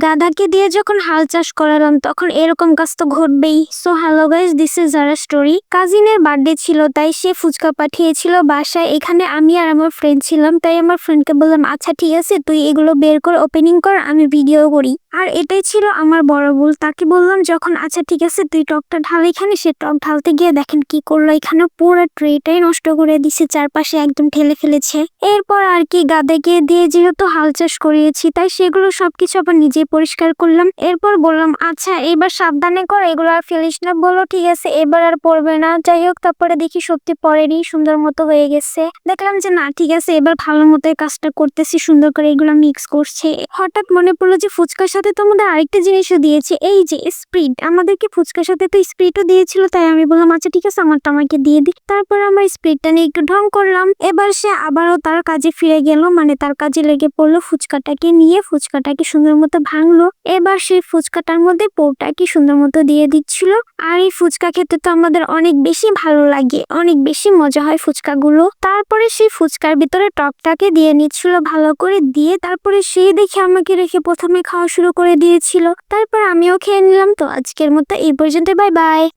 গাধাকে দিয়ে যখন হাল চাষ করালাম তখন এরকম কাজ তো ঘটবেই। So hello guys, this is Zara story. কাজিনের বার্থডে ছিল, তাই সে ফুচকা পাঠিয়েছিল বাসায়। এখানে আমি আর আমার ফ্রেন্ড ছিলাম, তাই আমার ফ্রেন্ডকে বললাম আচ্ছা ঠিক আছে তুই এগুলো বের কর, ওপেনিং কর, আমি ভিডিও করি। আর এটাই ছিল আমার বড় ভুল। তাকে বললাম যখন আচ্ছা ঠিক আছে তুই টকটা ঢাল এখানে, সে টক ঢালতে গিয়ে দেখেন কি করলো, এখানে পুরো ট্রেটাই নষ্ট করে দিছে, চারপাশে একদম ঠেলে ফেলেছে। এরপর আর কি গাধাকে দিয়ে যেহেতু হাল চাষ করিয়েছি তাই সেগুলো সবকিছু আবার নিজে পরিষ্কার করলাম। এরপর বললাম আচ্ছা এবার সাবধানে কর, এগুলো আর ফেলিস না। বললো ঠিক আছে এবার আর পড়বে না। যাই হোক, তারপরে দেখি সত্যি পড়েনি, সুন্দর মতো হয়ে গেছে। দেখলাম যে না ঠিক আছে এবার ভালো মতো কাজটা করতেছি, সুন্দর করে এগুলো মিক্স করছে। হঠাৎ মনে পড়লো যে ফুচকার সাথে তো আমাদের আরেকটা জিনিসও দিয়েছে, এই যে স্প্রিট। আমাদেরকে ফুচকার সাথে তো স্প্রিটও দিয়েছিল, তাই আমি বললাম আচ্ছা ঠিক আছে আমারটা আমাকে দিয়ে দিই। তারপর আমার স্প্রিটটা নিয়ে একটু ঢং করলাম। এবার সে আবারও তার কাজে ফিরে গেল, মানে তার কাজে লেগে পড়লো। ফুচকাটাকে নিয়ে ফুচকাটাকে সুন্দর মতো ভাঙলো। এবার সেই ফুচকাটার মধ্যে পোরটাকে সুন্দর মতো দিয়ে দিচ্ছিল। আর এই ফুচকা খেতে তো আমাদের অনেক বেশি ভালো লাগে, অনেক বেশি মজা হয় ফুচকাগুলো। তারপরে সেই ফুচকার ভিতরে টকটাকে দিয়ে নিচ্ছিল ভালো করে, দিয়ে তারপরে সেই দেখে আমাকে রেখে প্রথমে খাওয়া শুরু করে দিয়েছিল। তারপর আমিও খেয়ে নিলাম। তো আজকের মতো এই পর্যন্ত, বাই বাই।